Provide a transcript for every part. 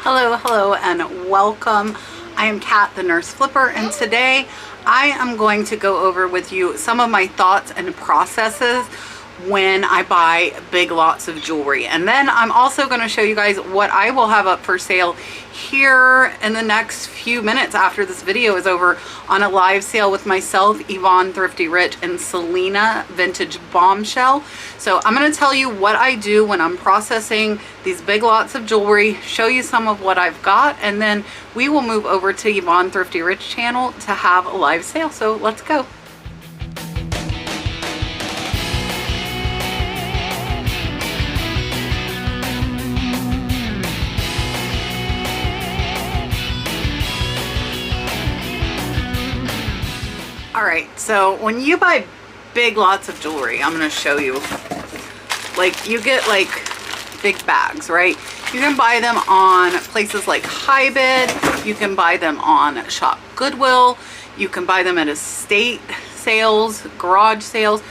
Hello, and welcome. I am Kat, the Nurse Flipper, and today I am going to go over with you some of my thoughts and processes when I buy big lots of jewelry. And then I'm also going to show you guys what I will have up for sale here in the next few minutes after this video is over on a live sale with myself, Yvonne Thrifty Rich, and Selena Vintage Bombshell. So I'm going to tell you what I do when I'm processing these big lots of jewelry, show you some of what I've got, and then we will move over to Yvonne Thrifty Rich channel to have a live sale. So let's go. Alright, so when you buy big lots of jewelry, I'm going to show you, like, you get like big bags, right? You can buy them on places like HiBid, you can buy them on Shop Goodwill, you can buy them at estate sales, garage sales.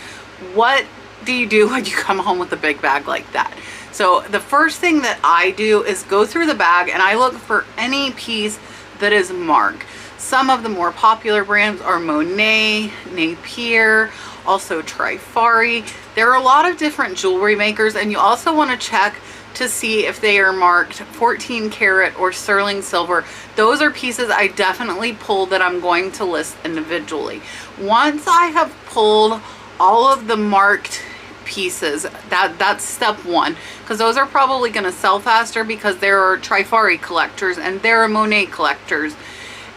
What do you do when you come home with a big bag like that? So the first thing that I do is go through the bag and I look for any piece that is marked. Some of the more popular brands are Monet, Napier, also Trifari. There are a lot of different jewelry makers, and you also want to check to see if they are marked 14 karat or sterling silver. Those are pieces I definitely pull that I'm going to list individually. Once I have pulled all of the marked pieces, that's step one, because those are probably going to sell faster because there are Trifari collectors and there are Monet collectors.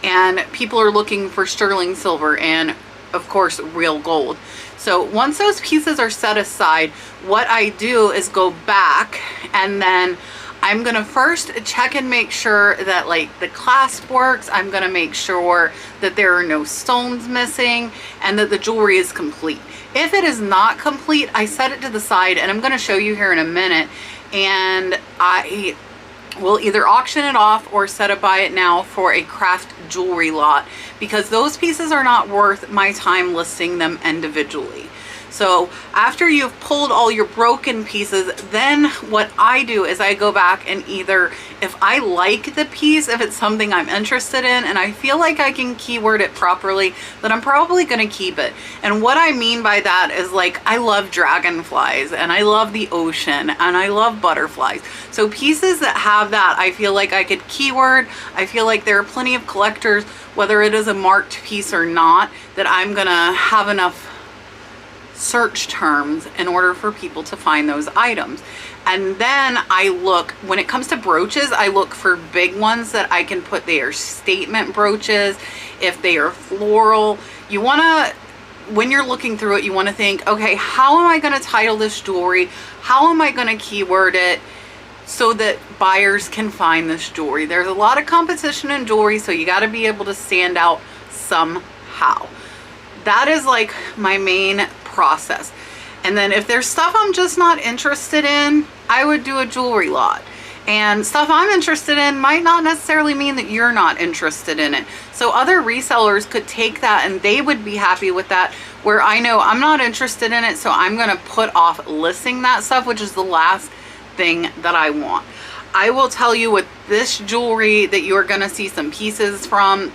And people are looking for sterling silver and, of course, real gold. So once those pieces are set aside, what I do is go back and then I'm going to first check and make sure that, like, the clasp works. I'm going to make sure that there are no stones missing and that the jewelry is complete. If it is not complete, I set it to the side, and I'm going to show you here in a minute, and I will either auction it off or set it buy it now for a craft jewelry lot, because those pieces are not worth my time listing them individually. So after you've pulled all your broken pieces, then what I do is I go back and either, if I like the piece, if it's something I'm interested in and I feel like I can keyword it properly, then I'm probably going to keep it. And what I mean by that is, like, I love dragonflies and I love the ocean and I love butterflies. So pieces that have that, I feel like I could keyword. I feel like there are plenty of collectors, whether it is a marked piece or not, that I'm going to have enough search terms in order for people to find those items. And then I look, when it comes to brooches, I look for big ones that I can put their statement brooches. If they are floral, you want to, when you're looking through it, you want to think, okay, how am I going to title this jewelry? How am I going to keyword it so that buyers can find this jewelry? There's a lot of competition in jewelry, so you got to be able to stand out somehow. That is like my main process. And then if there's stuff I'm just not interested in, I would do a jewelry lot. And stuff I'm interested in might not necessarily mean that you're not interested in it. So other resellers could take that and they would be happy with that, where I know I'm not interested in it, so I'm going to put off listing that stuff, which is the last thing that I want. I will tell you, with this jewelry that you're going to see some pieces from,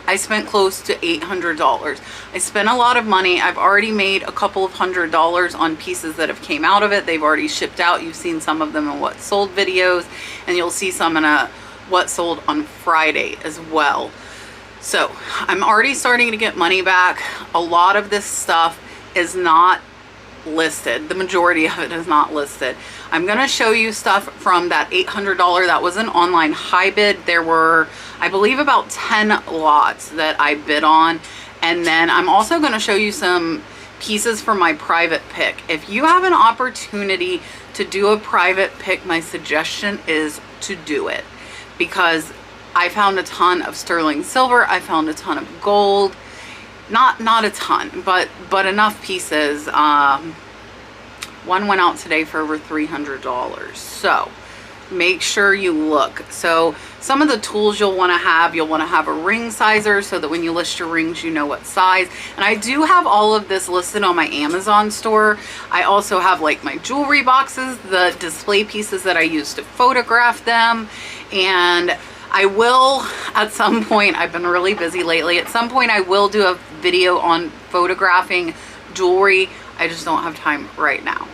I spent close to $800. I spent a lot of money. I've already made a couple of $100s on pieces that have came out of it. They've already shipped out. You've seen some of them in what sold videos, and you'll see some in a what sold on Friday as well. So I'm already starting to get money back. A lot of this stuff is not listed. The majority of it is not listed. I'm going to show you stuff from that $800 that was an online HiBid. There were, I believe, about 10 lots that I bid on. And then I'm also going to show you some pieces for my private pick. If you have an opportunity to do a private pick, my suggestion is to do it, because I found a ton of sterling silver. I found a ton of gold. Not a ton, but enough pieces. One went out today for over $300. So make sure you look. So some of the tools you'll want to have a ring sizer, so that when you list your rings, you know what size. And I do have all of this listed on my Amazon store. I also have, like, my jewelry boxes, the display pieces that I use to photograph them, And I will, at some point, I've been really busy lately, at some point I will do a video on photographing jewelry. I just don't have time right now.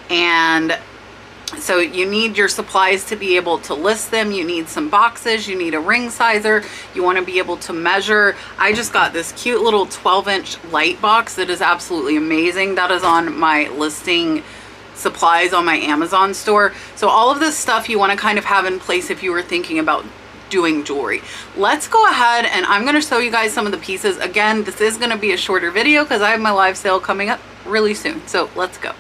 And so you need your supplies to be able to list them. You need some boxes, you need a ring sizer, you want to be able to measure. I just got this cute little 12-inch light box that is absolutely amazing. That is on my listing supplies on my Amazon store. So all of this stuff you want to kind of have in place if you were thinking about doing jewelry. Let's go ahead and I'm going to show you guys some of the pieces. Again, this is going to be a shorter video because I have my live sale coming up really soon. So let's go.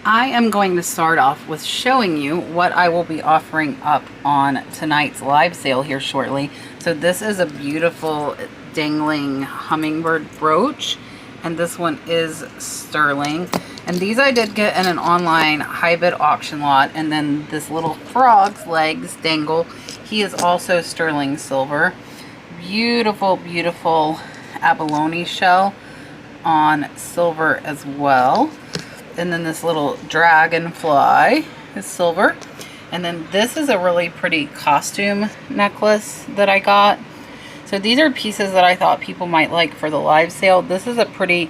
I am going to start off with showing you what I will be offering up on tonight's live sale here shortly. So this is a beautiful dangling hummingbird brooch, and this one is sterling. And these I did get in an online high bid auction lot. And then this little frog's legs dangle, he is also sterling silver. Beautiful, beautiful abalone shell on silver as well. And then this little dragonfly is silver. And then this is a really pretty costume necklace that I got. So these are pieces that I thought people might like for the live sale. This is a pretty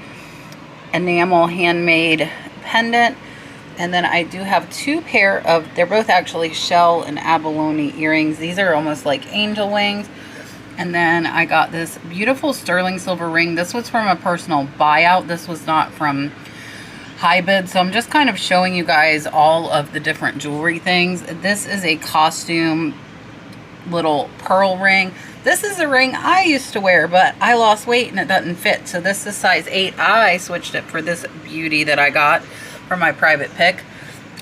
enamel handmade pendant. And then I do have two pair of, they're both actually shell and abalone earrings. These are almost like angel wings. And then I got this beautiful sterling silver ring. This was from a personal buyout. This was not from high bid, so I'm just kind of showing you guys all of the different jewelry things. This is a costume little pearl ring. This is a ring I used to wear, but I lost weight and it doesn't fit, so this is size 8. I switched it for this beauty that I got for my private pick.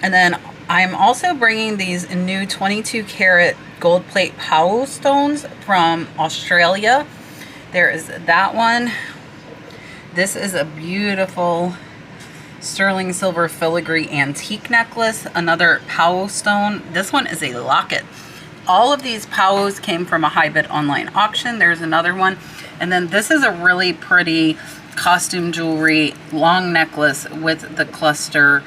And then I'm also bringing these new 22 karat gold plate Pau stones from Australia. There is that one. This is a beautiful sterling silver filigree antique necklace, another Pau stone. This one is a locket. All of these Paus came from a high bid online auction. There's another one. And then this is a really pretty costume jewelry long necklace with the cluster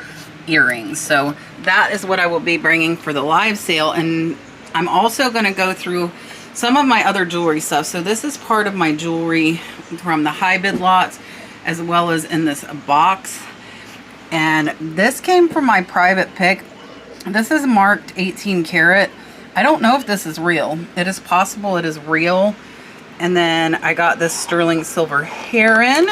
earrings. So that is what I will be bringing for the live sale. And I'm also going to go through some of my other jewelry stuff. So this is part of my jewelry from the high bid lots, as well as in this box. And this came from my private pick. This is marked 18 karat. I don't know if this is real. It is possible it is real. And then I got this sterling silver heron.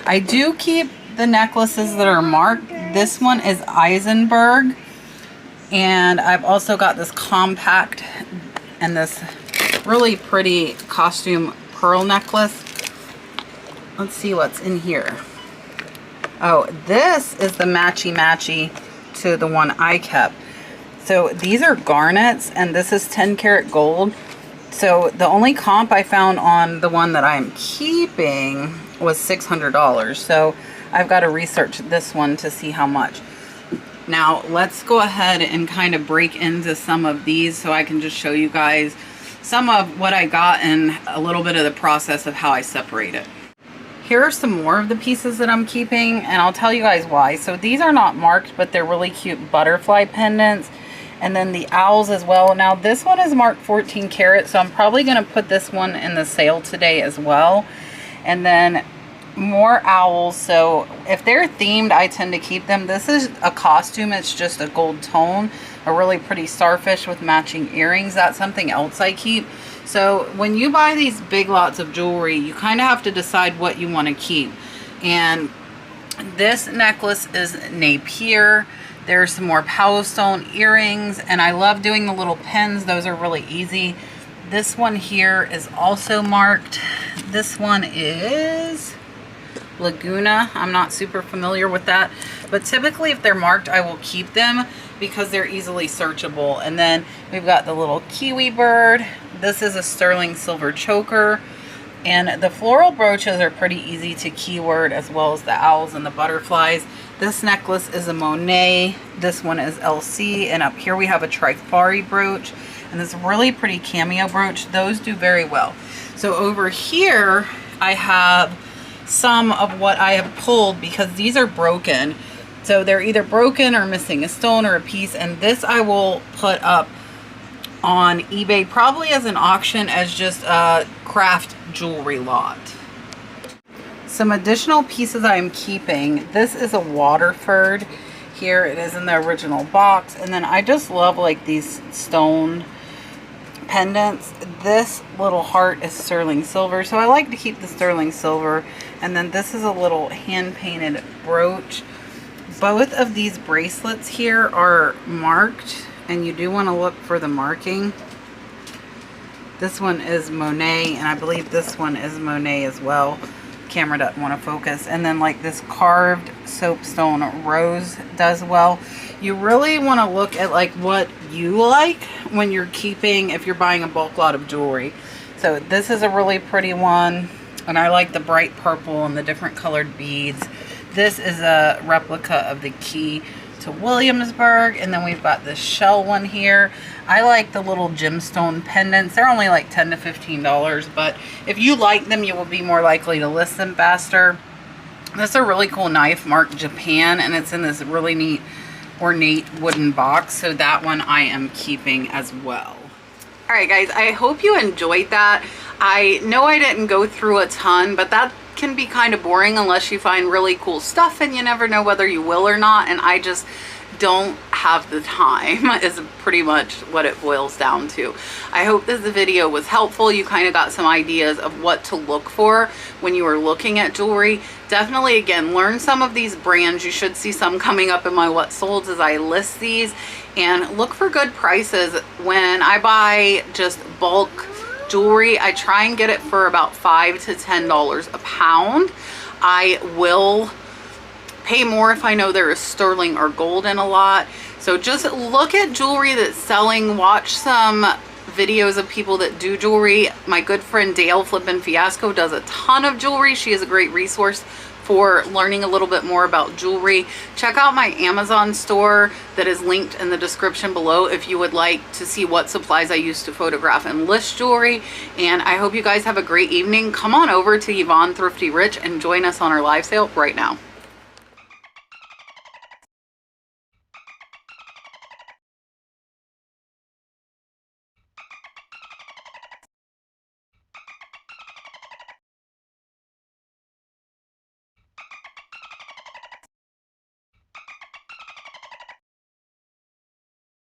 I do keep the necklaces that are marked. This one is Eisenberg. And I've also got this compact and this really pretty costume pearl necklace. Let's see what's in here. Oh, this is the matchy to the one I kept. So these are garnets, and this is 10 karat gold. So the only comp I found on the one that I'm keeping was $600. So I've got to research this one to see how much. Now let's go ahead and kind of break into some of these so I can just show you guys some of what I got and a little bit of the process of how I separate it. Here are some more of the pieces that I'm keeping, and I'll tell you guys why. So these are not marked, but they're really cute butterfly pendants. And then the owls as well. Now this one is marked 14 karat, so I'm probably going to put this one in the sale today as well. And then more owls. So if they're themed, I tend to keep them. This is a costume. It's just a gold tone, a really pretty starfish with matching earrings. That's something else I keep. So when you buy these big lots of jewelry, you kind of have to decide what you want to keep. And this necklace is Napier. There's some more Pau stone earrings, and I love doing the little pins. Those are really easy. This one here is also marked. This one is Laguna. I'm not super familiar with that, but typically if they're marked, I will keep them because they're easily searchable. And then we've got the little kiwi bird. This is a sterling silver choker, and the floral brooches are pretty easy to keyword, as well as the owls and the butterflies. This necklace is a Monet. This one is LC, and up here we have a Trifari brooch and this really pretty cameo brooch. Those do very well. So over here I have some of what I have pulled because these are broken. So they're either broken or missing a stone or a piece, and this I will put up on eBay, probably as an auction, as just a craft jewelry lot. Some additional pieces I am keeping. This is a Waterford. Here it is in the original box. And then I just love like these stone pendants. This little heart is sterling silver, so I like to keep the sterling silver. And then this is a little hand-painted brooch. Both of these bracelets here are marked, and you do want to look for the marking. This one is Monet, and I believe this one is Monet as well. Camera doesn't want to focus. And then like this carved soapstone rose does well. You really want to look at like what you like when you're keeping, if you're buying a bulk lot of jewelry. So this is a really pretty one, and I like the bright purple and the different colored beads. This is a replica of the key to Williamsburg, and then we've got this shell one here. I like the little gemstone pendants. They're only like $10 to $15, but if you like them, you will be more likely to list them faster. This is a really cool knife marked Japan, and it's in this really neat ornate wooden box, so that one I am keeping as well. All right guys, I hope you enjoyed that. I know I didn't go through a ton, but that can be kind of boring unless you find really cool stuff, and you never know whether you will or not, and I just don't have the time is pretty much what it boils down to. I hope this video was helpful. You kind of got some ideas of what to look for when you are looking at jewelry. Definitely, again, learn some of these brands. You should see some coming up in my what solds as I list these, and look for good prices. When I buy just bulk jewelry, I try and get it for about $5 to $10 a pound. I will pay more if I know there is sterling or gold in a lot. So just look at jewelry that's selling. Watch some videos of people that do jewelry. My good friend Dale Flippin' Fiasco does a ton of jewelry. She is a great resource for learning a little bit more about jewelry. Check out my Amazon store that is linked in the description below if you would like to see what supplies I use to photograph and list jewelry. And I hope you guys have a great evening. Come on over to Yvonne Thrifty Rich and join us on our live sale right now.